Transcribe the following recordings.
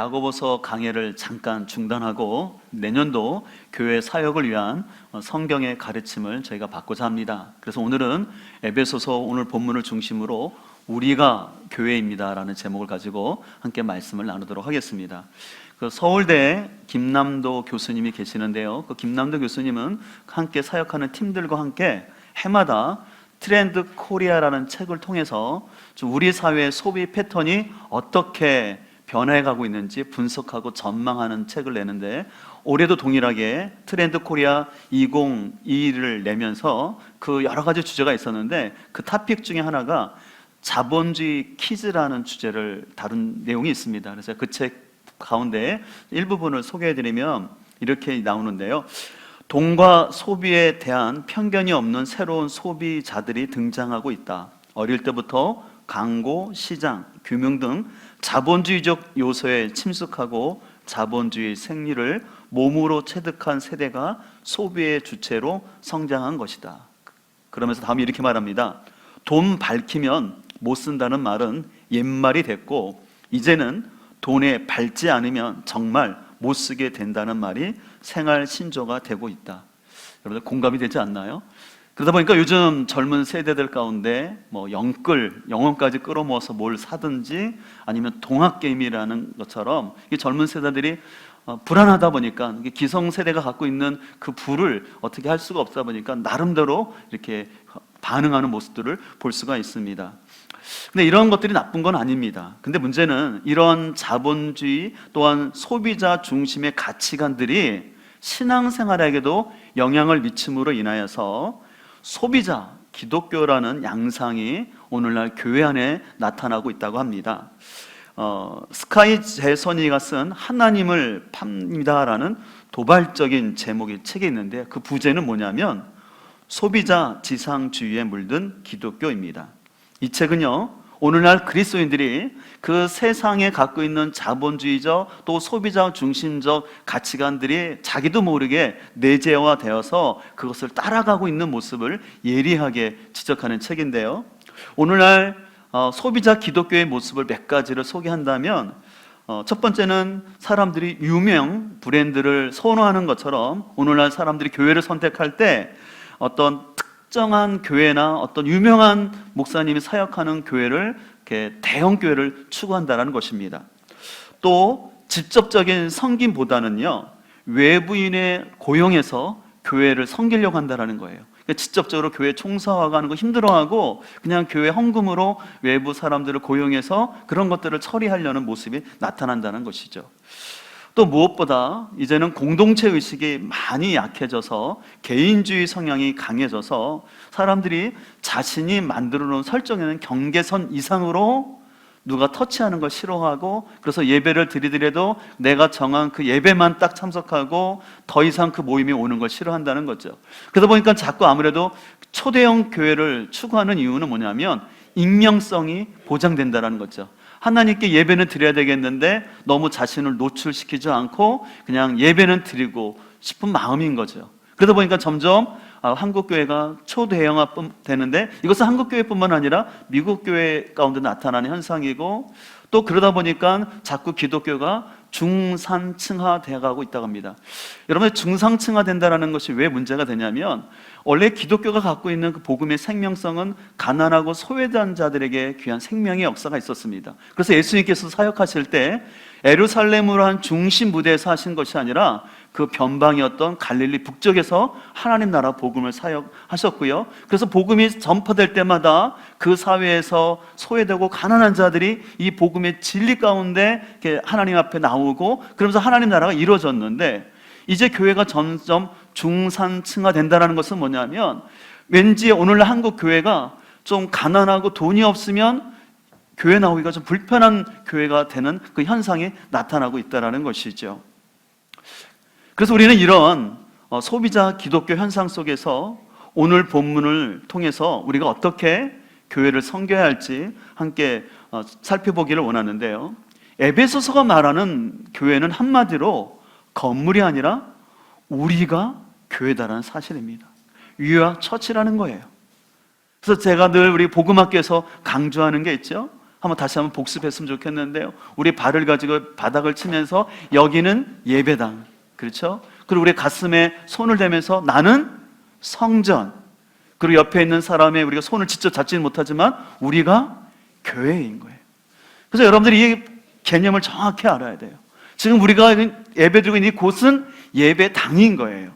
야고보서 강해를 잠깐 중단하고 내년도 교회 사역을 위한 성경의 가르침을 저희가 받고자 합니다. 그래서 오늘은 에베소서 오늘 본문을 중심으로 우리가 교회입니다라는 제목을 가지고 함께 말씀을 나누도록 하겠습니다. 그 서울대 김남도 교수님이 계시는데요. 그 김남도 교수님은 함께 사역하는 팀들과 함께 해마다 트렌드 코리아라는 책을 통해서 우리 사회의 소비 패턴이 어떻게 변해가고 있는지 분석하고 전망하는 책을 내는데, 올해도 동일하게 트렌드 코리아 2022를 내면서 그 여러 가지 주제가 있었는데, 그 토픽 중에 하나가 자본주의 퀴즈라는 주제를 다룬 내용이 있습니다. 그래서 그 책 가운데 일부분을 소개해드리면 이렇게 나오는데요. 돈과 소비에 대한 편견이 없는 새로운 소비자들이 등장하고 있다. 어릴 때부터 광고, 시장, 금융 등 자본주의적 요소에 침숙하고 자본주의 생리를 몸으로 체득한 세대가 소비의 주체로 성장한 것이다. 그러면서 다음에 이렇게 말합니다. 돈 밝히면 못 쓴다는 말은 옛말이 됐고, 이제는 돈에 밟지 않으면 정말 못 쓰게 된다는 말이 생활 신조가 되고 있다. 여러분들 공감이 되지 않나요? 그러다 보니까 요즘 젊은 세대들 가운데 영혼까지 끌어모아서 뭘 사든지, 아니면 동학개미라는 것처럼 이 젊은 세대들이 불안하다 보니까 기성세대가 갖고 있는 그 부를 어떻게 할 수가 없다 보니까 나름대로 이렇게 반응하는 모습들을 볼 수가 있습니다. 근데 이런 것들이 나쁜 건 아닙니다. 근데 문제는 이런 자본주의 또한 소비자 중심의 가치관들이 신앙생활에게도 영향을 미침으로 인하여서 소비자, 기독교라는 양상이 오늘날 교회 안에 나타나고 있다고 합니다. 스카이 제선이가 쓴 하나님을 팝니다라는 도발적인 제목의 책이 있는데, 그 부제는 뭐냐면 소비자 지상주의에 물든 기독교입니다. 이 책은요, 오늘날 그리스도인들이 그 세상에 갖고 있는 자본주의적 또 소비자 중심적 가치관들이 자기도 모르게 내재화되어서 그것을 따라가고 있는 모습을 예리하게 지적하는 책인데요. 오늘날 소비자 기독교의 모습을 몇 가지를 소개한다면, 첫 번째는 사람들이 유명 브랜드를 선호하는 것처럼 오늘날 사람들이 교회를 선택할 때 어떤 특정한 교회나 어떤 유명한 목사님이 사역하는 교회를, 이렇게 대형 교회를 추구한다는 것입니다. 또 직접적인 섬김보다는요, 외부인의 고용해서 교회를 섬기려고 한다는 거예요. 그러니까 직접적으로 교회 총사화가 하는 거 힘들어하고 그냥 교회 헌금으로 외부 사람들을 고용해서 그런 것들을 처리하려는 모습이 나타난다는 것이죠. 또 무엇보다 이제는 공동체 의식이 많이 약해져서 개인주의 성향이 강해져서 사람들이 자신이 만들어 놓은 설정에는 경계선 이상으로 누가 터치하는 걸 싫어하고, 그래서 예배를 드리더라도 내가 정한 그 예배만 딱 참석하고 더 이상 그 모임이 오는 걸 싫어한다는 거죠. 그러다 보니까 자꾸 아무래도 초대형 교회를 추구하는 이유는 뭐냐면 익명성이 보장된다는 거죠. 하나님께 예배는 드려야 되겠는데 너무 자신을 노출시키지 않고 그냥 예배는 드리고 싶은 마음인 거죠. 그러다 보니까 점점 한국교회가 초대형화 되는데, 이것은 한국교회뿐만 아니라 미국교회 가운데 나타나는 현상이고, 또 그러다 보니까 자꾸 기독교가 중산층화 되어가고 있다고 합니다. 여러분, 중산층화 된다는 것이 왜 문제가 되냐면, 원래 기독교가 갖고 있는 그 복음의 생명성은 가난하고 소외된 자들에게 귀한 생명의 역사가 있었습니다. 그래서 예수님께서 사역하실 때 예루살렘으로 한 중심 무대에서 하신 것이 아니라 그 변방이었던 갈릴리 북쪽에서 하나님 나라 복음을 사역하셨고요. 그래서 복음이 전파될 때마다 그 사회에서 소외되고 가난한 자들이 이 복음의 진리 가운데 하나님 앞에 나오고, 그러면서 하나님 나라가 이루어졌는데, 이제 교회가 점점 중산층화 된다는 것은 뭐냐면, 왠지 오늘날 한국 교회가 좀 가난하고 돈이 없으면 교회 나오기가 좀 불편한 교회가 되는 그 현상이 나타나고 있다는 것이죠. 그래서 우리는 이런 소비자 기독교 현상 속에서 오늘 본문을 통해서 우리가 어떻게 교회를 섬겨야 할지 함께 살펴보기를 원하는데요. 에베소서가 말하는 교회는 한마디로 건물이 아니라 우리가 교회다라는 사실입니다. We are church라는 거예요. 그래서 제가 늘 우리 복음학교에서 강조하는 게 있죠. 다시 한번 복습했으면 좋겠는데요. 우리 발을 가지고 바닥을 치면서 여기는 예배당, 그렇죠? 그리고 우리 가슴에 손을 대면서 나는 성전, 그리고 옆에 있는 사람의 우리가 손을 직접 잡지는 못하지만 우리가 교회인 거예요. 그래서 여러분들이 이 개념을 정확히 알아야 돼요. 지금 우리가 예배드리고 있는 이곳은 예배당인 거예요.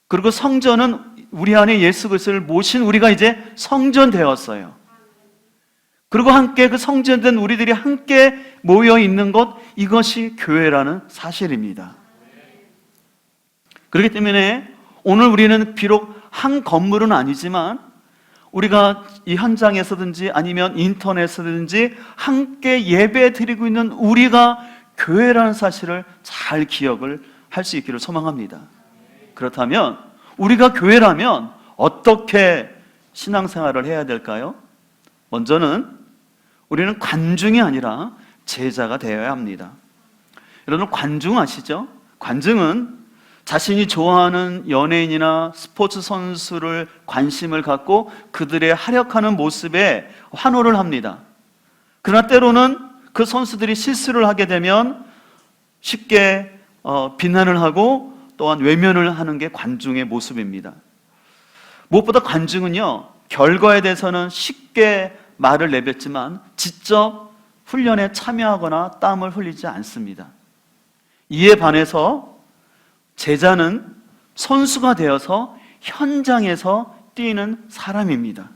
그리고 성전은 우리 안에 예수 그리스도를 모신 우리가 이제 성전 되었어요. 그리고 함께 그 성전된 우리들이 함께 모여 있는 것, 이것이 교회라는 사실입니다. 그렇기 때문에 오늘 우리는 비록 한 건물은 아니지만 우리가 이 현장에서든지 아니면 인터넷에서든지 함께 예배 드리고 있는 우리가 교회라는 사실을 잘 기억을 할 수 있기를 소망합니다. 그렇다면 우리가 교회라면 어떻게 신앙생활을 해야 될까요? 먼저는 우리는 관중이 아니라 제자가 되어야 합니다. 여러분 관중 아시죠? 관중은 자신이 좋아하는 연예인이나 스포츠 선수를 관심을 갖고 그들의 활약하는 모습에 환호를 합니다. 그러나 때로는 그 선수들이 실수를 하게 되면 쉽게 비난을 하고 또한 외면을 하는 게 관중의 모습입니다. 무엇보다 관중은요, 결과에 대해서는 쉽게 말을 내뱉지만 직접 훈련에 참여하거나 땀을 흘리지 않습니다. 이에 반해서 제자는 선수가 되어서 현장에서 뛰는 사람입니다.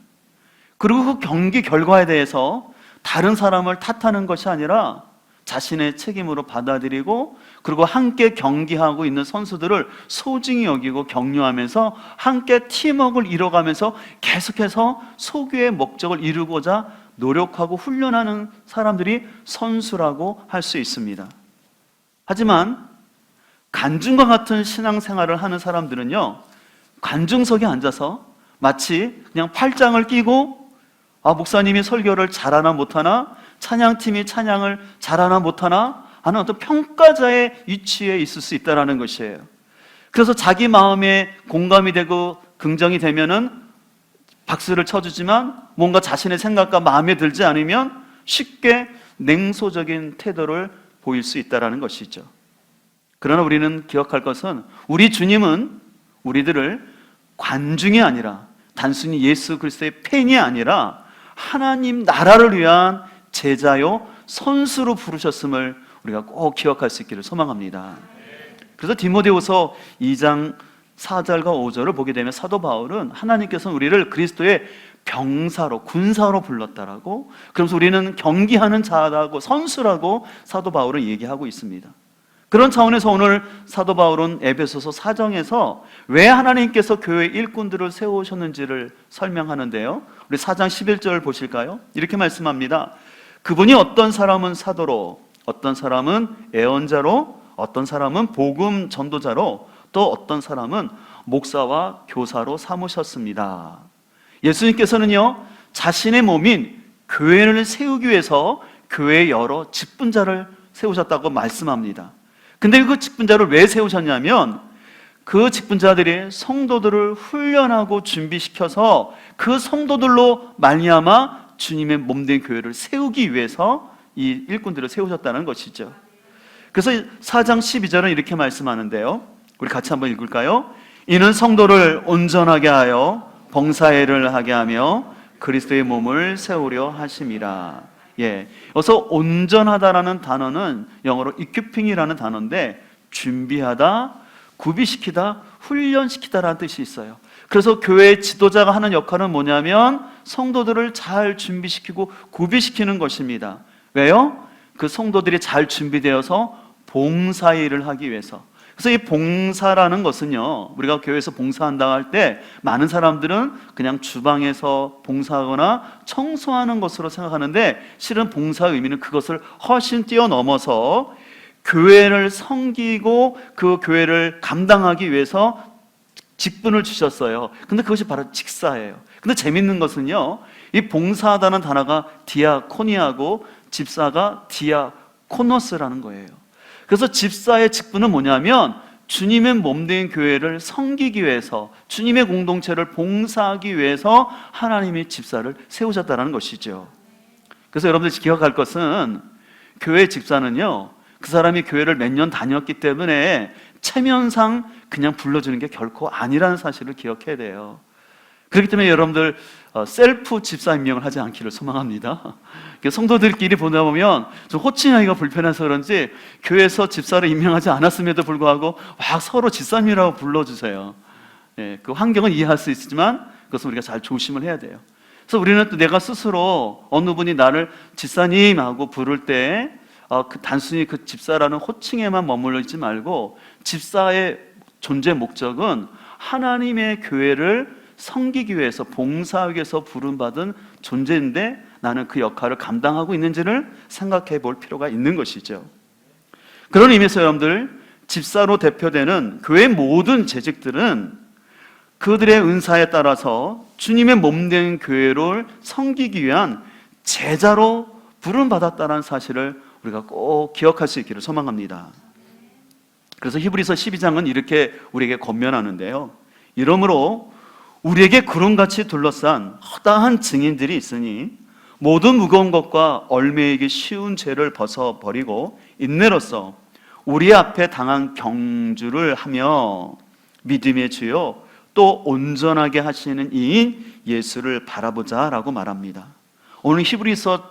그리고 그 경기 결과에 대해서 다른 사람을 탓하는 것이 아니라 자신의 책임으로 받아들이고 그리고 함께 경기하고 있는 선수들을 소중히 여기고 격려하면서 함께 팀워크를 이뤄가면서 계속해서 소교의 목적을 이루고자 노력하고 훈련하는 사람들이 선수라고 할 수 있습니다. 하지만 관중과 같은 신앙생활을 하는 사람들은요, 관중석에 앉아서 마치 그냥 팔짱을 끼고 목사님이 설교를 잘하나 못하나, 찬양팀이 찬양을 잘하나 못하나 하는 어떤 평가자의 위치에 있을 수 있다는 것이에요. 그래서 자기 마음에 공감이 되고 긍정이 되면은 박수를 쳐주지만 뭔가 자신의 생각과 마음에 들지 않으면 쉽게 냉소적인 태도를 보일 수 있다는 것이죠. 그러나 우리는 기억할 것은 우리 주님은 우리들을 관중이 아니라 단순히 예수 그리스도의 팬이 아니라 하나님 나라를 위한 제자요 선수로 부르셨음을 우리가 꼭 기억할 수 있기를 소망합니다. 그래서 디모데후서 2장 4절과 5절을 보게 되면 사도 바울은 하나님께서는 우리를 그리스도의 병사로, 군사로 불렀다라고, 그러면서 우리는 경기하는 자라고, 선수라고 사도 바울은 얘기하고 있습니다. 그런 차원에서 오늘 사도 바울은 에베소서 4장에서 왜 하나님께서 교회 일꾼들을 세우셨는지를 설명하는데요, 우리 4장 11절 보실까요? 이렇게 말씀합니다. 그분이 어떤 사람은 사도로, 어떤 사람은 애언자로, 어떤 사람은 복음 전도자로, 또 어떤 사람은 목사와 교사로 삼으셨습니다. 예수님께서는요, 자신의 몸인 교회를 세우기 위해서 교회의 여러 직분자를 세우셨다고 말씀합니다. 근데 그 직분자를 왜 세우셨냐면 그 직분자들이 성도들을 훈련하고 준비시켜서 그 성도들로 말미암아 주님의 몸된 교회를 세우기 위해서 이 일꾼들을 세우셨다는 것이죠. 그래서 4장 12절은 이렇게 말씀하는데요, 우리 같이 한번 읽을까요? 이는 성도를 온전하게 하여 봉사일을 하게 하며 그리스도의 몸을 세우려 하심이라. 여기서 온전하다라는 단어는 영어로 equipping이라는 단어인데 준비하다, 구비시키다, 훈련시키다라는 뜻이 있어요. 그래서 교회 지도자가 하는 역할은 뭐냐면 성도들을 잘 준비시키고 구비시키는 것입니다. 왜요? 그 성도들이 잘 준비되어서 봉사일을 하기 위해서. 그래서 이 봉사라는 것은요, 우리가 교회에서 봉사한다고 할 때 많은 사람들은 그냥 주방에서 봉사하거나 청소하는 것으로 생각하는데 실은 봉사의 의미는 그것을 훨씬 뛰어넘어서 교회를 섬기고 그 교회를 감당하기 위해서 직분을 주셨어요. 근데 그것이 바로 직사예요. 근데 재밌는 것은요, 이 봉사하다는 단어가 디아코니아고 집사가 디아코노스라는 거예요. 그래서 집사의 직분은 뭐냐면 주님의 몸된 교회를 섬기기 위해서, 주님의 공동체를 봉사하기 위해서 하나님이 집사를 세우셨다는 것이죠. 그래서 여러분들이 기억할 것은 교회 집사는요, 그 사람이 교회를 몇 년 다녔기 때문에 체면상 그냥 불러주는 게 결코 아니라는 사실을 기억해야 돼요. 그렇기 때문에 여러분들 셀프 집사 임명을 하지 않기를 소망합니다. 성도들끼리 보다 보면 좀 호칭하기가 불편해서 그런지 교회에서 집사를 임명하지 않았음에도 불구하고 막 서로 집사님이라고 불러주세요. 예, 그 환경은 이해할 수 있지만 그것은 우리가 잘 조심을 해야 돼요. 그래서 우리는 또 내가 스스로 어느 분이 나를 집사님하고 부를 때 단순히 그 집사라는 호칭에만 머물러 있지 말고 집사의 존재 목적은 하나님의 교회를 섬기기 위해서 봉사하기 위해서 부름받은 존재인데 나는 그 역할을 감당하고 있는지를 생각해 볼 필요가 있는 것이죠. 그런 의미에서 여러분들 집사로 대표되는 교회 모든 재직들은 그들의 은사에 따라서 주님의 몸된 교회를 섬기기 위한 제자로 부름받았다는 사실을 우리가 꼭 기억할 수 있기를 소망합니다. 그래서 히브리서 12장은 이렇게 우리에게 권면하는데요. 이러므로 우리에게 구름같이 둘러싼 허다한 증인들이 있으니 모든 무거운 것과 얽매이기 쉬운 죄를 벗어버리고 인내로써 우리 앞에 당한 경주를 하며 믿음의 주요 또 온전하게 하시는 이인 예수를 바라보자 라고 말합니다. 오늘 히브리서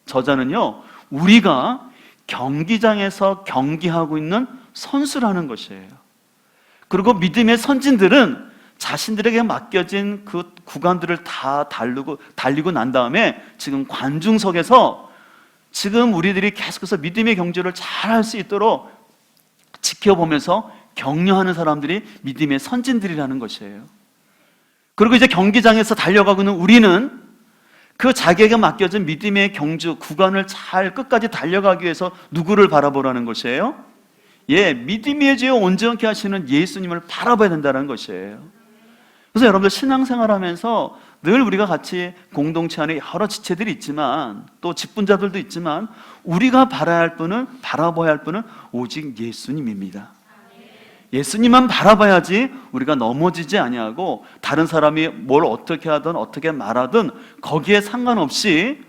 저자는요, 우리가 경기장에서 경기하고 있는 선수라는 것이에요. 그리고 믿음의 선진들은 자신들에게 맡겨진 그 구간들을 다 달리고 난 다음에 지금 관중석에서 지금 우리들이 계속해서 믿음의 경주를 잘 할 수 있도록 지켜보면서 격려하는 사람들이 믿음의 선진들이라는 것이에요. 그리고 이제 경기장에서 달려가고 있는 우리는 그 자기에게 맡겨진 믿음의 경주 구간을 잘 끝까지 달려가기 위해서 누구를 바라보라는 것이에요? 예, 믿음의 주요 온전케 하시는 예수님을 바라봐야 된다는 것이에요. 그래서 여러분들 신앙생활하면서 늘 우리가 같이 공동체 안에 여러 지체들이 있지만 또 직분자들도 있지만 우리가 바라봐야 할 분은 오직 예수님입니다. 예수님만 바라봐야지 우리가 넘어지지 아니하고 다른 사람이 뭘 어떻게 하든 어떻게 말하든 거기에 상관없이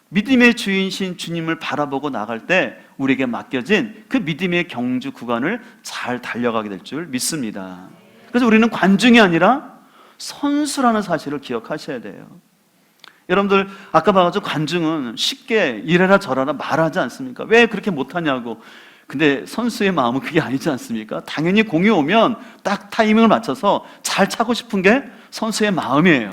믿음의 주인신 주님을 바라보고 나갈 때 우리에게 맡겨진 그 믿음의 경주 구간을 잘 달려가게 될 줄 믿습니다. 그래서 우리는 관중이 아니라 선수라는 사실을 기억하셔야 돼요. 여러분들 아까 봐가지고 관중은 쉽게 이래라 저래라 말하지 않습니까? 왜 그렇게 못하냐고. 근데 선수의 마음은 그게 아니지 않습니까? 당연히 공이 오면 딱 타이밍을 맞춰서 잘 차고 싶은 게 선수의 마음이에요.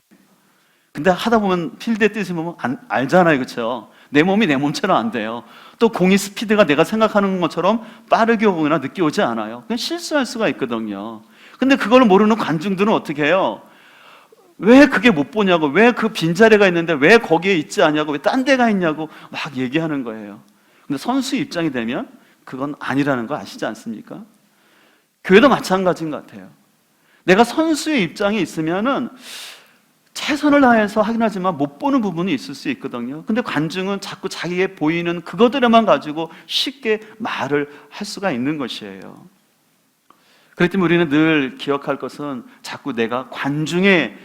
근데 하다 보면 필드에 뛰시 보면 알잖아요, 그렇죠? 내 몸이 내 몸처럼 안 돼요. 또 공이 스피드가 내가 생각하는 것처럼 빠르게 오거나 늦게 오지 않아요. 그냥 실수할 수가 있거든요. 근데 그걸 모르는 관중들은 어떻게 해요? 왜 그게 못 보냐고, 왜 그 빈자리가 있는데 왜 거기에 있지 않냐고, 왜 딴 데가 있냐고 막 얘기하는 거예요. 근데 선수 입장이 되면 그건 아니라는 거 아시지 않습니까? 교회도 마찬가지인 것 같아요. 내가 선수의 입장에 있으면은 최선을 다해서 하긴 하지만 못 보는 부분이 있을 수 있거든요. 근데 관중은 자꾸 자기에 보이는 그것들만 가지고 쉽게 말을 할 수가 있는 것이에요. 그렇기 때문에 우리는 늘 기억할 것은 자꾸 내가 관중에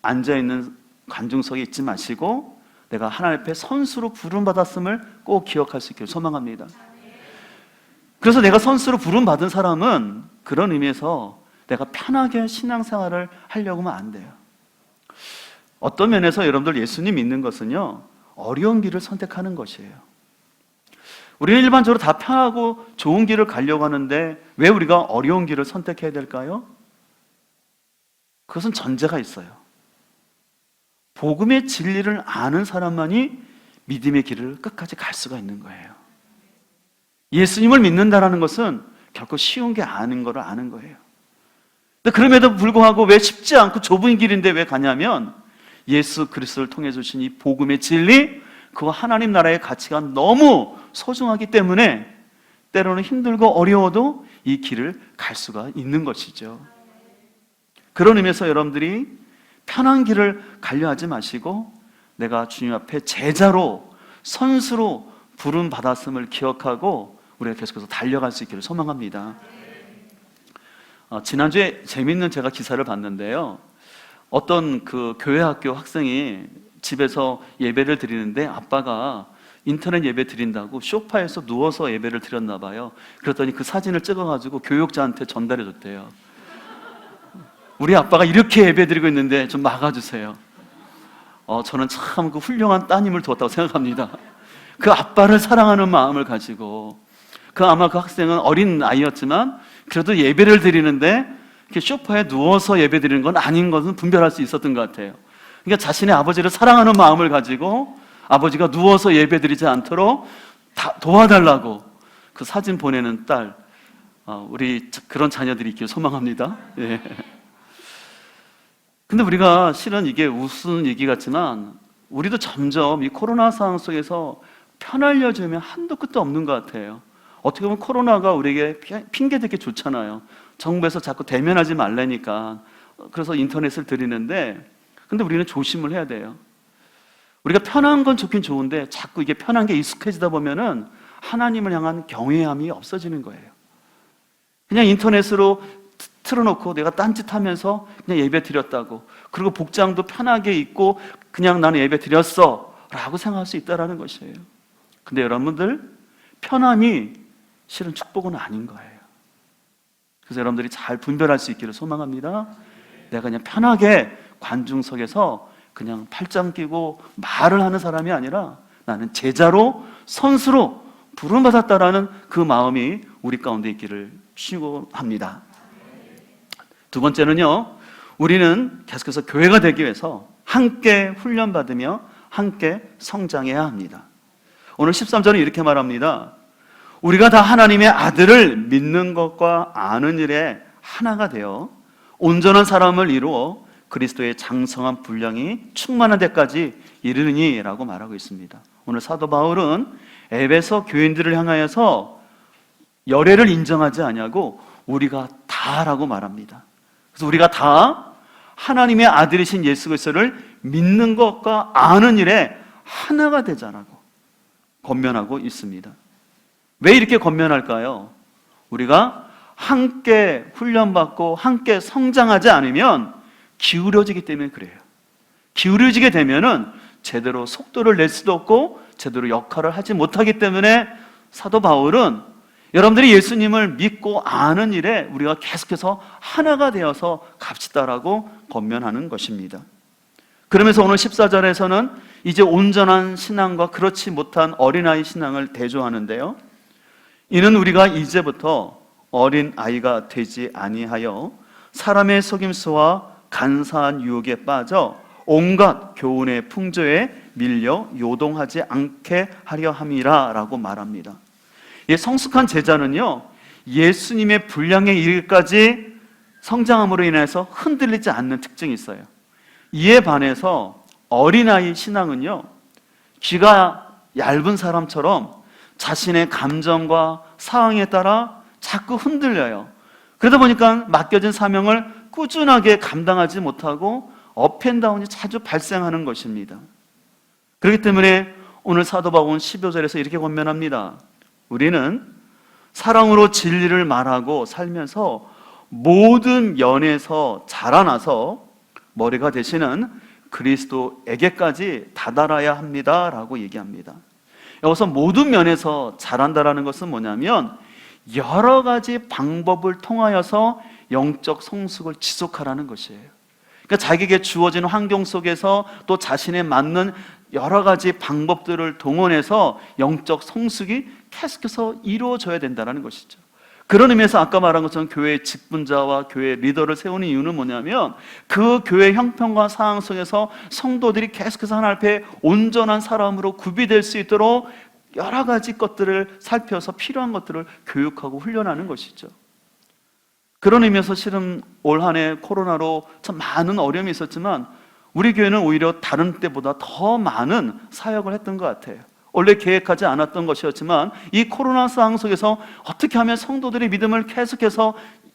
앉아있는 관중석에 있지 마시고 내가 하나님 앞에 선수로 부름받았음을 꼭 기억할 수 있기를 소망합니다. 그래서 내가 선수로 부름받은 사람은 그런 의미에서 내가 편하게 신앙생활을 하려고 하면 안 돼요. 어떤 면에서 여러분들 예수님 믿는 것은요, 어려운 길을 선택하는 것이에요. 우리는 일반적으로 다 편하고 좋은 길을 가려고 하는데 왜 우리가 어려운 길을 선택해야 될까요? 그것은 전제가 있어요. 복음의 진리를 아는 사람만이 믿음의 길을 끝까지 갈 수가 있는 거예요. 예수님을 믿는다는 것은 결코 쉬운 게 아닌 거를 아는 거예요. 근데 그럼에도 불구하고 왜 쉽지 않고 좁은 길인데 왜 가냐면 예수 그리스도를 통해 주신 이 복음의 진리, 그와 하나님 나라의 가치가 너무 소중하기 때문에 때로는 힘들고 어려워도 이 길을 갈 수가 있는 것이죠. 그런 의미에서 여러분들이 편한 길을 가려 하지 마시고 내가 주님 앞에 제자로 선수로 부름받았음을 기억하고 우리가 계속해서 달려갈 수 있기를 소망합니다. 지난주에 재밌는 제가 기사를 봤는데요, 어떤 그 교회 학교 학생이 집에서 예배를 드리는데 아빠가 인터넷 예배 드린다고 소파에서 누워서 예배를 드렸나 봐요. 그랬더니 그 사진을 찍어가지고 교육자한테 전달해 줬대요. 우리 아빠가 이렇게 예배 드리고 있는데 좀 막아주세요. 저는 참 그 훌륭한 따님을 두었다고 생각합니다. 그 아빠를 사랑하는 마음을 가지고, 아마 그 학생은 어린 아이였지만 그래도 예배를 드리는데 이렇게 소파에 누워서 예배 드리는 건 아닌 것은 분별할 수 있었던 것 같아요. 그러니까 자신의 아버지를 사랑하는 마음을 가지고 아버지가 누워서 예배 드리지 않도록 도와달라고 그 사진 보내는 딸, 우리 그런 자녀들이 있길 소망합니다. 예. 근데 우리가 실은 이게 우스운 얘기 같지만 우리도 점점 이 코로나 상황 속에서 편하려주면 한도 끝도 없는 것 같아요. 어떻게 보면 코로나가 우리에게 핑계대기 좋잖아요. 정부에서 자꾸 대면하지 말라니까. 그래서 인터넷을 드리는데, 근데 우리는 조심을 해야 돼요. 우리가 편한 건 좋긴 좋은데 자꾸 이게 편한 게 익숙해지다 보면은 하나님을 향한 경외함이 없어지는 거예요. 그냥 인터넷으로 틀어놓고 내가 딴짓하면서 그냥 예배 드렸다고, 그리고 복장도 편하게 입고 그냥 나는 예배 드렸어 라고 생각할 수 있다는 것이에요. 근데 여러분들, 편함이 실은 축복은 아닌 거예요. 그래서 여러분들이 잘 분별할 수 있기를 소망합니다. 내가 그냥 편하게 관중석에서 그냥 팔짱 끼고 말을 하는 사람이 아니라 나는 제자로, 선수로 부름받았다라는 그 마음이 우리 가운데 있기를 축원합니다. 두 번째는요, 우리는 계속해서 교회가 되기 위해서 함께 훈련받으며 함께 성장해야 합니다. 오늘 13절은 이렇게 말합니다. 우리가 다 하나님의 아들을 믿는 것과 아는 일에 하나가 되어 온전한 사람을 이루어 그리스도의 장성한 분량이 충만한 데까지 이르느니 라고 말하고 있습니다. 오늘 사도 바울은 에베소 교인들을 향하여서 열애를 인정하지 아니하고 우리가 다라고 말합니다. 그래서 우리가 다 하나님의 아들이신 예수 그리스도를 믿는 것과 아는 일에 하나가 되자라고 권면하고 있습니다. 왜 이렇게 권면할까요? 우리가 함께 훈련받고 함께 성장하지 않으면 기울어지기 때문에 그래요. 기울어지게 되면은 제대로 속도를 낼 수도 없고 제대로 역할을 하지 못하기 때문에 사도 바울은 여러분들이 예수님을 믿고 아는 일에 우리가 계속해서 하나가 되어서 갑시다라고 권면하는 것입니다. 그러면서 오늘 14절에서는 이제 온전한 신앙과 그렇지 못한 어린아이 신앙을 대조하는데요, 이는 우리가 이제부터 어린아이가 되지 아니하여 사람의 속임수와 간사한 유혹에 빠져 온갖 교훈의 풍조에 밀려 요동하지 않게 하려 함이라 라고 말합니다. 성숙한 제자는요, 예수님의 분량에 이르기까지 성장함으로 인해서 흔들리지 않는 특징이 있어요. 이에 반해서 어린아이 신앙은요, 귀가 얇은 사람처럼 자신의 감정과 상황에 따라 자꾸 흔들려요. 그러다 보니까 맡겨진 사명을 꾸준하게 감당하지 못하고 업앤다운이 자주 발생하는 것입니다. 그렇기 때문에 오늘 사도 바울은 15절에서 이렇게 권면합니다. 우리는 사랑으로 진리를 말하고 살면서 모든 면에서 자라나서 머리가 되시는 그리스도에게까지 다다라야 합니다 라고 얘기합니다. 여기서 모든 면에서 자란다라는 것은 뭐냐면 여러 가지 방법을 통하여서 영적 성숙을 지속하라는 것이에요. 그러니까 자기에게 주어진 환경 속에서 또 자신에 맞는 여러 가지 방법들을 동원해서 영적 성숙이 계속해서 이루어져야 된다는 것이죠. 그런 의미에서 아까 말한 것처럼 교회의 직분자와 교회 리더를 세우는 이유는 뭐냐면 그 교회 형편과 상황 속에서 성도들이 계속해서 하나님 앞에 온전한 사람으로 구비될 수 있도록 여러 가지 것들을 살펴서 필요한 것들을 교육하고 훈련하는 것이죠. 그런 의미에서 실은 올 한 해 코로나로 참 많은 어려움이 있었지만 우리 교회는 오히려 다른 때보다 더 많은 사역을 했던 것 같아요. 원래 계획하지 않았던 것이었지만 이 코로나 상황 속에서 어떻게 하면 성도들의 믿음을 계속해서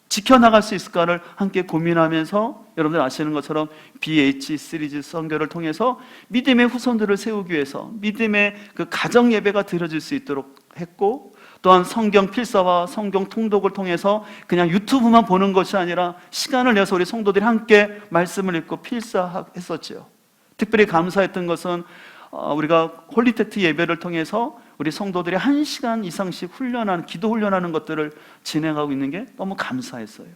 지켜나갈 수 있을까를 함께 고민하면서 여러분들 아시는 것처럼 BH 시리즈 선교를 통해서 믿음의 후손들을 세우기 위해서 믿음의 그 가정 예배가 드려질 수 있도록 했고, 또한 성경 필사와 성경 통독을 통해서 그냥 유튜브만 보는 것이 아니라 시간을 내서 우리 성도들이 함께 말씀을 읽고 필사했었죠. 특별히 감사했던 것은 우리가 홀리테트 예배를 통해서 우리 성도들이 1시간 이상씩 기도 훈련하는 것들을 진행하고 있는 게 너무 감사했어요.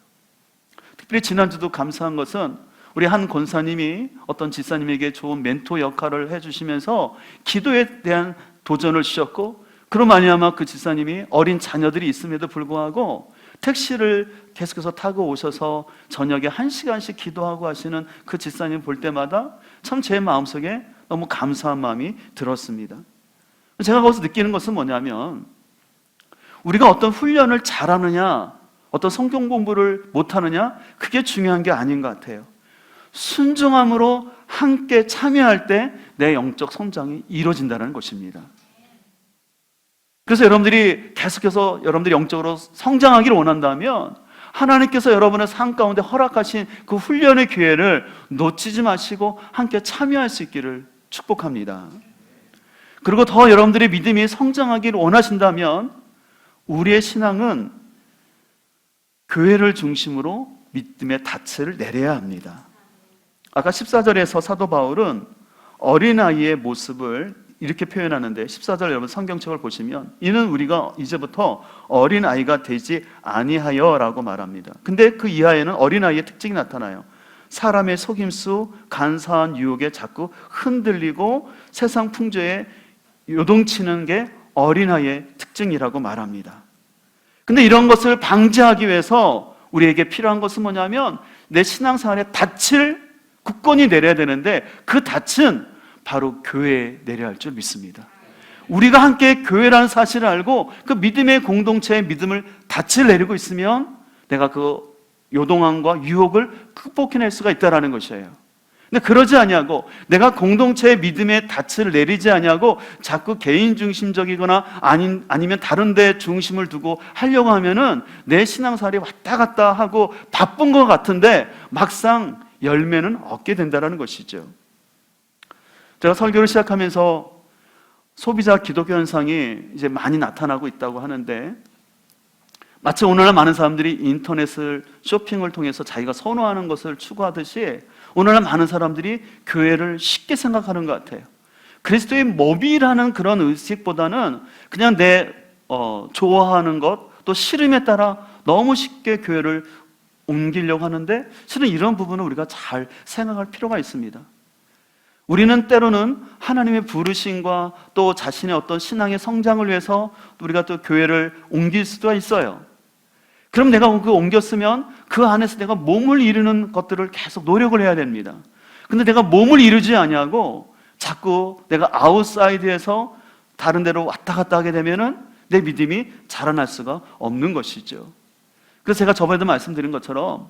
특별히 지난주도 감사한 것은 우리 한 권사님이 어떤 지사님에게 좋은 멘토 역할을 해주시면서 기도에 대한 도전을 주셨고, 그로 말미암아 그 지사님이 어린 자녀들이 있음에도 불구하고 택시를 계속해서 타고 오셔서 저녁에 1시간씩 기도하고 하시는 그 지사님 볼 때마다 참 제 마음속에 너무 감사한 마음이 들었습니다. 제가 거기서 느끼는 것은 뭐냐면, 우리가 어떤 훈련을 잘하느냐, 어떤 성경 공부를 못하느냐, 그게 중요한 게 아닌 것 같아요. 순종함으로 함께 참여할 때 내 영적 성장이 이루어진다는 것입니다. 그래서 여러분들이 계속해서 여러분들이 영적으로 성장하기를 원한다면 하나님께서 여러분의 삶 가운데 허락하신 그 훈련의 기회를 놓치지 마시고 함께 참여할 수 있기를 축복합니다. 그리고 더 여러분들의 믿음이 성장하기를 원하신다면 우리의 신앙은 교회를 중심으로 믿음의 닻을 내려야 합니다. 아까 14절에서 사도 바울은 어린아이의 모습을 이렇게 표현하는데, 14절 여러분 성경책을 보시면 이는 우리가 이제부터 어린아이가 되지 아니하여 라고 말합니다. 근데 그 이하에는 어린아이의 특징이 나타나요. 사람의 속임수, 간사한 유혹에 자꾸 흔들리고 세상 풍조에 요동치는 게 어린아이의 특징이라고 말합니다. 근데 이런 것을 방지하기 위해서 우리에게 필요한 것은 뭐냐면 내 신앙생활에 닻을 굳건히 내려야 되는데, 그 닻은 바로 교회에 내려야 할 줄 믿습니다. 우리가 함께 교회라는 사실을 알고 그 믿음의 공동체의 믿음을 닻을 내리고 있으면 내가 그 요동함과 유혹을 극복해낼 수가 있다는 것이에요. 근데 그러지 아니하고 내가 공동체의 믿음의 닻을 내리지 아니하고 자꾸 개인 중심적이거나 아니면 다른 데 중심을 두고 하려고 하면은 내 신앙생활이 왔다 갔다 하고 바쁜 것 같은데 막상 열매는 얻게 된다는 것이죠. 제가 설교를 시작하면서 소비자 기독교 현상이 이제 많이 나타나고 있다고 하는데, 마치 오늘날 많은 사람들이 인터넷을 쇼핑을 통해서 자기가 선호하는 것을 추구하듯이 오늘날 많은 사람들이 교회를 쉽게 생각하는 것 같아요. 그리스도의 몸이라는 그런 의식보다는 그냥 내 좋아하는 것, 또 싫음에 따라 너무 쉽게 교회를 옮기려고 하는데, 실은 이런 부분은 우리가 잘 생각할 필요가 있습니다. 우리는 때로는 하나님의 부르심과 또 자신의 어떤 신앙의 성장을 위해서 우리가 또 교회를 옮길 수도 있어요. 그럼 내가 그 옮겼으면 그 안에서 내가 몸을 이루는 것들을 계속 노력을 해야 됩니다. 근데 내가 몸을 이루지 아니하고 자꾸 내가 아웃사이드에서 다른 데로 왔다 갔다 하게 되면은 내 믿음이 자라날 수가 없는 것이죠. 그래서 제가 저번에도 말씀드린 것처럼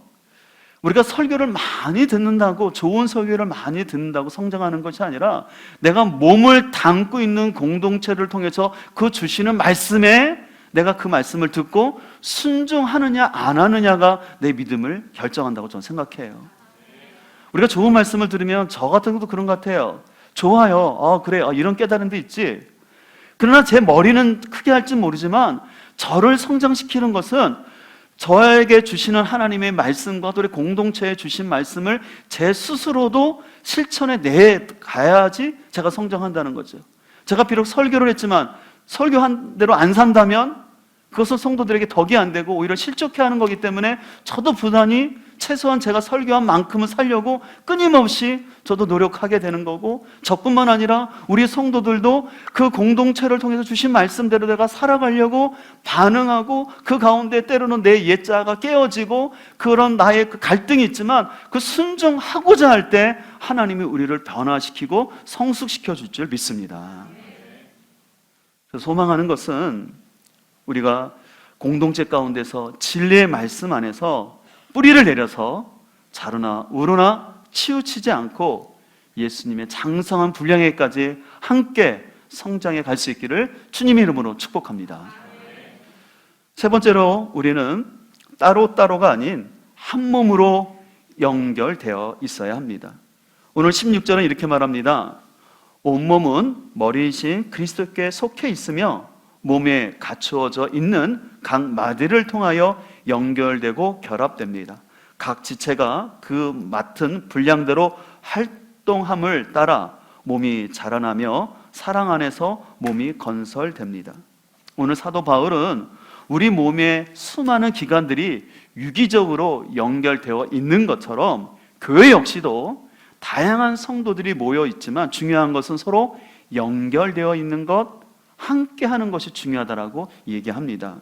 우리가 설교를 많이 듣는다고, 좋은 설교를 많이 듣는다고 성장하는 것이 아니라 내가 몸을 담고 있는 공동체를 통해서 그 주시는 말씀에 내가 그 말씀을 듣고 순종하느냐 안 하느냐가 내 믿음을 결정한다고 저는 생각해요. 우리가 좋은 말씀을 들으면 저 같은 것도 그런 것 같아요. 좋아요. 그래. 이런 깨달은 데 있지. 그러나 제 머리는 크게 할지 모르지만 저를 성장시키는 것은 저에게 주시는 하나님의 말씀과 또 우리 공동체에 주신 말씀을 제 스스로도 실천에 내가야지 제가 성장한다는 거죠. 제가 비록 설교를 했지만 설교한 대로 안 산다면 그것은 성도들에게 덕이 안 되고 오히려 실족해 하는 거기 때문에 저도 부단히 최소한 제가 설교한 만큼은 살려고 끊임없이 저도 노력하게 되는 거고, 저뿐만 아니라 우리 성도들도 그 공동체를 통해서 주신 말씀대로 내가 살아가려고 반응하고, 그 가운데 때로는 내 옛자가 깨어지고 그런 나의 그 갈등이 있지만 그 순종하고자 할 때 하나님이 우리를 변화시키고 성숙시켜 줄 줄 믿습니다. 그래서 소망하는 것은 우리가 공동체 가운데서 진리의 말씀 안에서 뿌리를 내려서 자루나 우루나 치우치지 않고 예수님의 장성한 분량에까지 함께 성장해 갈 수 있기를 주님의 이름으로 축복합니다. 세 번째로 우리는 따로따로가 아닌 한 몸으로 연결되어 있어야 합니다. 오늘 16절은 이렇게 말합니다. 온몸은 머리이신 그리스도께 속해 있으며 몸에 갖추어져 있는 각 마디를 통하여 연결되고 결합됩니다. 각 지체가 그 맡은 분량대로 활동함을 따라 몸이 자라나며 사랑 안에서 몸이 건설됩니다. 오늘 사도 바울은 우리 몸의 수많은 기관들이 유기적으로 연결되어 있는 것처럼 교회 역시도 다양한 성도들이 모여 있지만 중요한 것은 서로 연결되어 있는 것, 함께 하는 것이 중요하다라고 얘기합니다.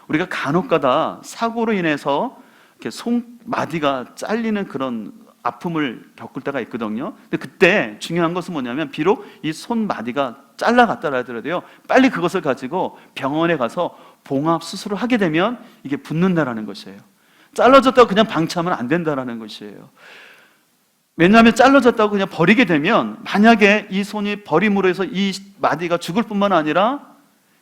우리가 간혹가다 사고로 인해서 이렇게 손마디가 잘리는 그런 아픔을 겪을 때가 있거든요. 근데 그때 중요한 것은 뭐냐면 비록 이 손마디가 잘라갔다 하더라도요, 빨리 그것을 가지고 병원에 가서 봉합 수술을 하게 되면 이게 붙는다라는 것이에요. 잘라졌다고 그냥 방치하면 안 된다라는 것이에요. 왜냐하면 잘라졌다고 그냥 버리게 되면 만약에 이 손이 버림으로 해서 이 마디가 죽을 뿐만 아니라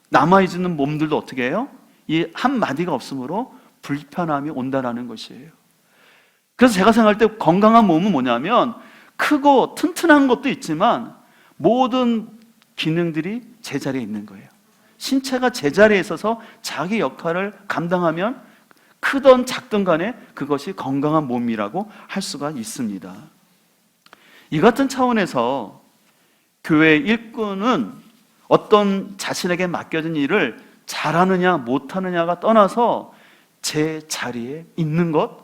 남아있는 몸들도 어떻게 해요? 이 한 마디가 없으므로 불편함이 온다라는 것이에요. 그래서 제가 생각할 때 건강한 몸은 뭐냐면 크고 튼튼한 것도 있지만 모든 기능들이 제자리에 있는 거예요. 신체가 제자리에 있어서 자기 역할을 감당하면 크든 작든 간에 그것이 건강한 몸이라고 할 수가 있습니다. 이 같은 차원에서 교회의 일꾼은 어떤 자신에게 맡겨진 일을 잘하느냐 못하느냐가 떠나서 제 자리에 있는 것,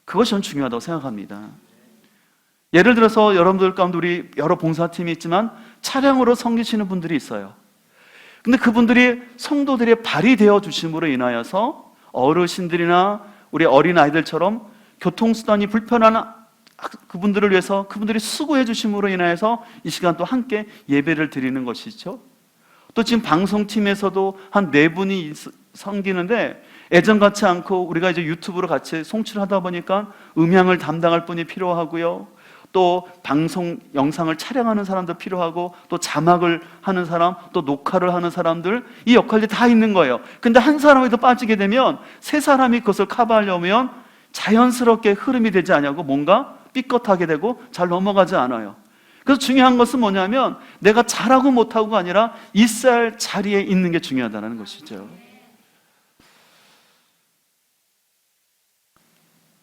그것이 전 중요하다고 생각합니다. 예를 들어서 여러분들 가운데 우리 여러 봉사팀이 있지만 차량으로 섬기시는 분들이 있어요. 근데 그분들이 성도들의 발이 되어 주심으로 인하여서 어르신들이나 우리 어린아이들처럼 교통수단이 불편한 그분들을 위해서 그분들이 수고해 주심으로 인하여서 이 시간 또 함께 예배를 드리는 것이죠. 또 지금 방송팀에서도 한 4분이 섬기는데 예전 같지 않고 우리가 이제 유튜브로 같이 송출을 하다 보니까 음향을 담당할 분이 필요하고요. 또 방송 영상을 촬영하는 사람도 필요하고 또 자막을 하는 사람, 또 녹화를 하는 사람들, 이 역할들이 다 있는 거예요. 근데 한 사람이 더 빠지게 되면 세 사람이 그것을 커버하려면 자연스럽게 흐름이 되지 않냐고 뭔가 삐끗하게 되고 잘 넘어가지 않아요. 그래서 중요한 것은 뭐냐면 내가 잘하고 못하고가 아니라 있어야 할 자리에 있는 게 중요하다는 것이죠.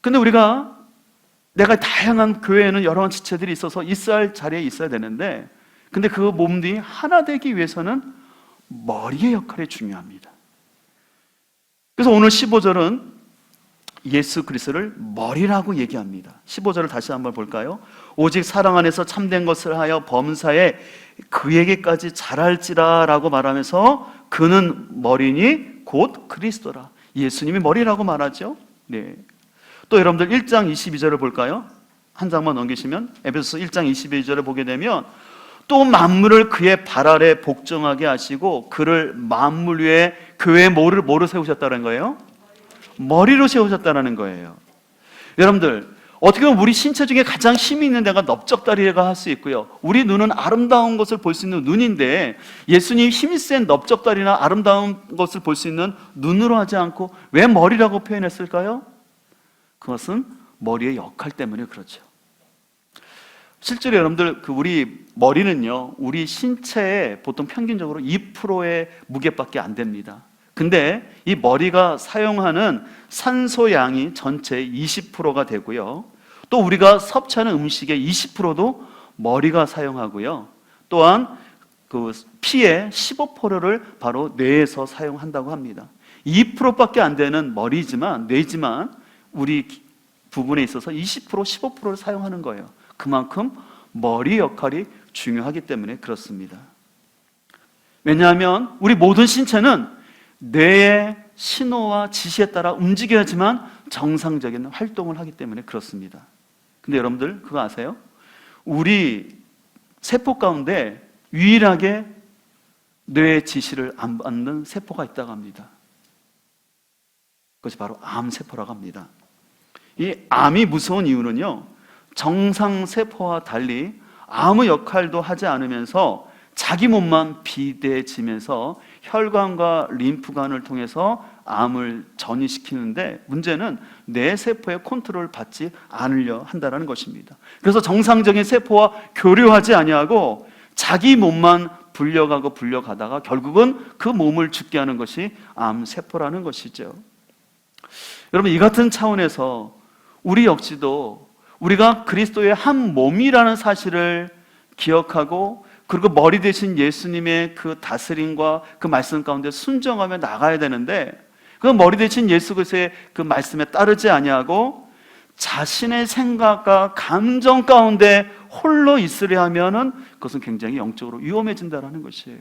근데 내가 다양한 교회에는 여러 지체들이 있어서 있어야 할 자리에 있어야 되는데, 근데 그 몸들이 하나 되기 위해서는 머리의 역할이 중요합니다. 그래서 오늘 15절은 예수 그리스도를 머리라고 얘기합니다. 15절을 다시 한번 볼까요? 오직 사랑 안에서 참된 것을 하여 범사에 그에게까지 자랄지라 라고 말하면서 그는 머리니 곧 그리스도라. 예수님이 머리라고 말하죠. 네. 또 여러분들 1장 22절을 볼까요? 한 장만 넘기시면 에베소서 1장 22절을 보게 되면 또 만물을 그의 발 아래 복종하게 하시고 그를 만물 위에 교회의 뭐로 세우셨다는 거예요? 머리로 세우셨다는 거예요. 여러분들 어떻게 보면 우리 신체 중에 가장 힘이 있는 데가 넓적다리가 할 수 있고요, 우리 눈은 아름다운 것을 볼 수 있는 눈인데 예수님 힘이 센 넓적다리나 아름다운 것을 볼 수 있는 눈으로 하지 않고 왜 머리라고 표현했을까요? 그것은 머리의 역할 때문에 그렇죠. 실제로 여러분들 우리 머리는요, 우리 신체의 보통 평균적으로 2%의 무게밖에 안 됩니다. 근데 이 머리가 사용하는 산소 양이 전체의 20%가 되고요, 또 우리가 섭취하는 음식의 20%도 머리가 사용하고요, 또한 그 피의 15%를 바로 뇌에서 사용한다고 합니다. 2%밖에 안 되는 뇌지만 우리 부분에 있어서 20%, 15%를 사용하는 거예요. 그만큼 머리 역할이 중요하기 때문에 그렇습니다. 왜냐하면 우리 모든 신체는 뇌의 신호와 지시에 따라 움직여야지만 정상적인 활동을 하기 때문에 그렇습니다. 근데 여러분들 그거 아세요? 우리 세포 가운데 유일하게 뇌의 지시를 안 받는 세포가 있다고 합니다. 그것이 바로 암세포라고 합니다. 이 암이 무서운 이유는요, 정상세포와 달리 아무 역할도 하지 않으면서 자기 몸만 비대해지면서 혈관과 림프관을 통해서 암을 전이시키는데, 문제는 내 세포의 컨트롤을 받지 않으려 한다는 것입니다. 그래서 정상적인 세포와 교류하지 아니하고 자기 몸만 불려가다가 결국은 그 몸을 죽게 하는 것이 암세포라는 것이죠. 여러분, 이 같은 차원에서 우리 역시도 우리가 그리스도의 한 몸이라는 사실을 기억하고, 그리고 머리 대신 예수님의 그 다스림과 그 말씀 가운데 순종하며 나가야 되는데, 그 머리 대신 예수 그리스도의 그 말씀에 따르지 아니하고 자신의 생각과 감정 가운데 홀로 있으려 하면은 그것은 굉장히 영적으로 위험해진다는 것이에요.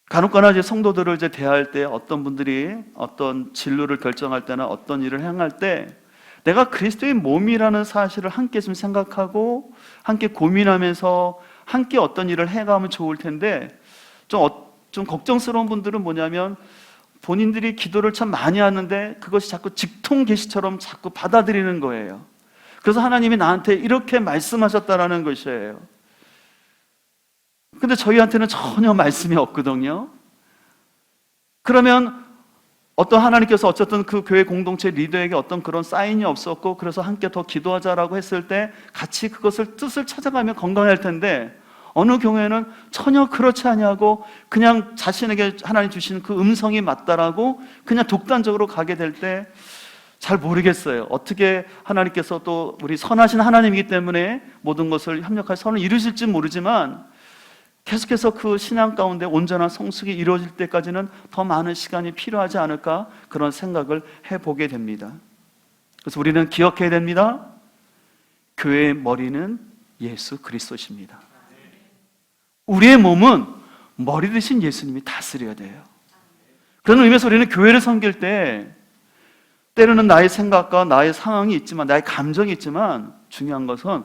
간혹가나 이제 성도들을 이제 대할 때, 어떤 분들이 어떤 진로를 결정할 때나 어떤 일을 행할 때, 내가 그리스도의 몸이라는 사실을 함께 좀 생각하고 함께 고민하면서 함께 어떤 일을 해가면 좋을 텐데, 좀 걱정스러운 분들은 뭐냐면, 본인들이 기도를 참 많이 하는데 그것이 자꾸 직통 계시처럼 자꾸 받아들이는 거예요. 그래서 하나님이 나한테 이렇게 말씀하셨다라는 것이에요. 근데 저희한테는 전혀 말씀이 없거든요. 그러면 하나님께서 어쨌든 그 교회 공동체 리더에게 어떤 그런 사인이 없었고, 그래서 함께 더 기도하자라고 했을 때 같이 그것을 뜻을 찾아가면 건강할 텐데, 어느 경우에는 전혀 그렇지 아니하고 그냥 자신에게 하나님 주시는 그 음성이 맞다라고 그냥 독단적으로 가게 될 때 잘 모르겠어요. 어떻게 하나님께서 또 우리 선하신 하나님이기 때문에 모든 것을 협력할 선을 이루실지 모르지만, 계속해서 그 신앙 가운데 온전한 성숙이 이루어질 때까지는 더 많은 시간이 필요하지 않을까, 그런 생각을 해보게 됩니다. 그래서 우리는 기억해야 됩니다. 교회의 머리는 예수 그리스도십니다. 우리의 몸은 머리 대신 예수님이 다스려야 돼요. 그런 의미에서 우리는 교회를 섬길 때, 때로는 나의 생각과 나의 상황이 있지만, 나의 감정이 있지만, 중요한 것은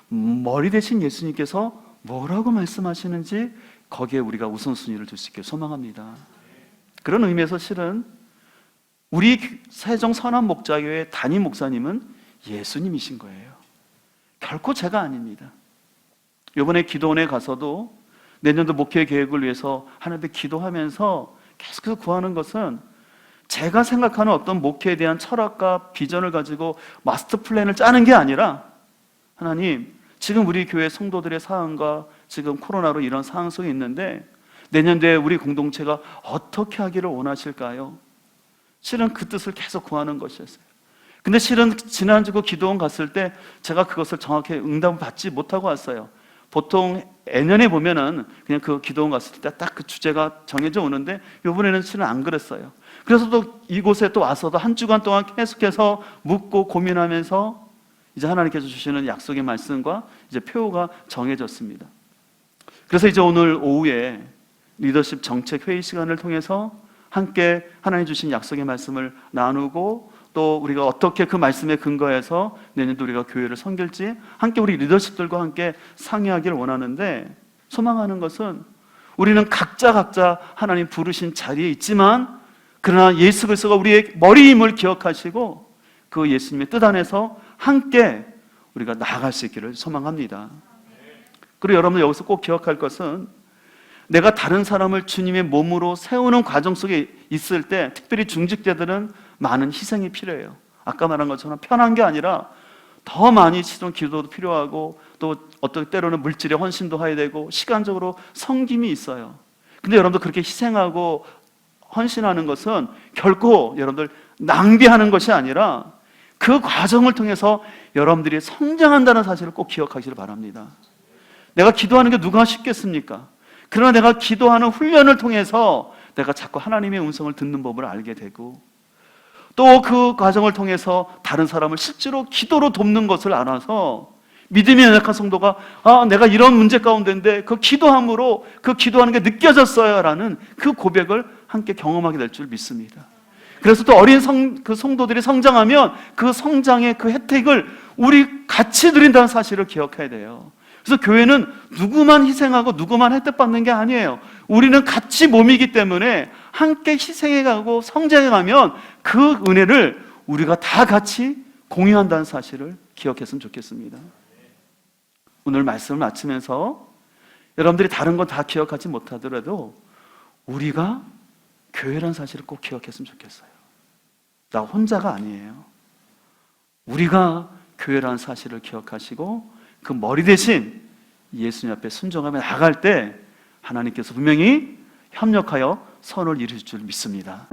머리 대신 예수님께서 뭐라고 말씀하시는지 거기에 우리가 우선순위를 둘 수 있게 소망합니다. 그런 의미에서 실은 우리 세종 선한 목자교회 담임 목사님은 예수님이신 거예요. 결코 제가 아닙니다. 이번에 기도원에 가서도 내년도 목회 계획을 위해서 하나님께 기도하면서 계속해서 구하는 것은, 제가 생각하는 어떤 목회에 대한 철학과 비전을 가지고 마스터 플랜을 짜는 게 아니라, 하나님, 지금 우리 교회 성도들의 상황과 지금 코로나로 이런 상황 속에 있는데 내년도에 우리 공동체가 어떻게 하기를 원하실까요? 실은 그 뜻을 계속 구하는 것이었어요. 근데 실은 지난주 기도원 갔을 때 제가 그것을 정확히 응답을 받지 못하고 왔어요. 보통 내년에 보면은 그냥 그 기도원 갔을 때 딱 그 주제가 정해져 오는데, 이번에는 실은 안 그랬어요. 그래서 또 이곳에 또 와서도 한 주간 동안 계속해서 묻고 고민하면서 이제 하나님께서 주시는 약속의 말씀과 이제 표가 정해졌습니다. 그래서 이제 오늘 오후에 리더십 정책 회의 시간을 통해서 함께 하나님 주신 약속의 말씀을 나누고, 또 우리가 어떻게 그 말씀에 근거해서 내년도 우리가 교회를 섬길지 함께 우리 리더십들과 함께 상의하기를 원하는데, 소망하는 것은 우리는 각자 하나님 부르신 자리에 있지만, 그러나 예수 그리스도가 우리의 머리임을 기억하시고 그 예수님의 뜻 안에서 함께 우리가 나아갈 수 있기를 소망합니다. 그리고 여러분 여기서 꼭 기억할 것은, 내가 다른 사람을 주님의 몸으로 세우는 과정 속에 있을 때, 특별히 중직자들은 많은 희생이 필요해요. 아까 말한 것처럼 편한 게 아니라 더 많이 기도도 필요하고, 또 어떤 때로는 물질의 헌신도 해야 되고, 시간적으로 섬김이 있어요. 근데 여러분들 그렇게 희생하고 헌신하는 것은 결코 여러분들 낭비하는 것이 아니라 그 과정을 통해서 여러분들이 성장한다는 사실을 꼭 기억하시길 바랍니다. 내가 기도하는 게 누가 쉽겠습니까? 그러나 내가 기도하는 훈련을 통해서 내가 자꾸 하나님의 음성을 듣는 법을 알게 되고, 또 그 과정을 통해서 다른 사람을 실제로 기도로 돕는 것을 알아서, 믿음이 연약한 성도가 내가 이런 문제 가운데인데 그 기도함으로 그 기도하는 게 느껴졌어요 라는 그 고백을 함께 경험하게 될 줄 믿습니다. 그래서 또 어린 그 성도들이 성장하면 그 성장의 그 혜택을 우리 같이 누린다는 사실을 기억해야 돼요. 그래서 교회는 누구만 희생하고 누구만 혜택 받는 게 아니에요. 우리는 같이 몸이기 때문에 함께 희생해가고 성장해가면 그 은혜를 우리가 다 같이 공유한다는 사실을 기억했으면 좋겠습니다. 오늘 말씀을 마치면서 여러분들이 다른 건 다 기억하지 못하더라도 우리가 교회라는 사실을 꼭 기억했으면 좋겠어요. 나 혼자가 아니에요. 우리가 교회라는 사실을 기억하시고 그 머리 대신 예수님 앞에 순종하며 나갈 때 하나님께서 분명히 협력하여 선을 이루실 줄 믿습니다.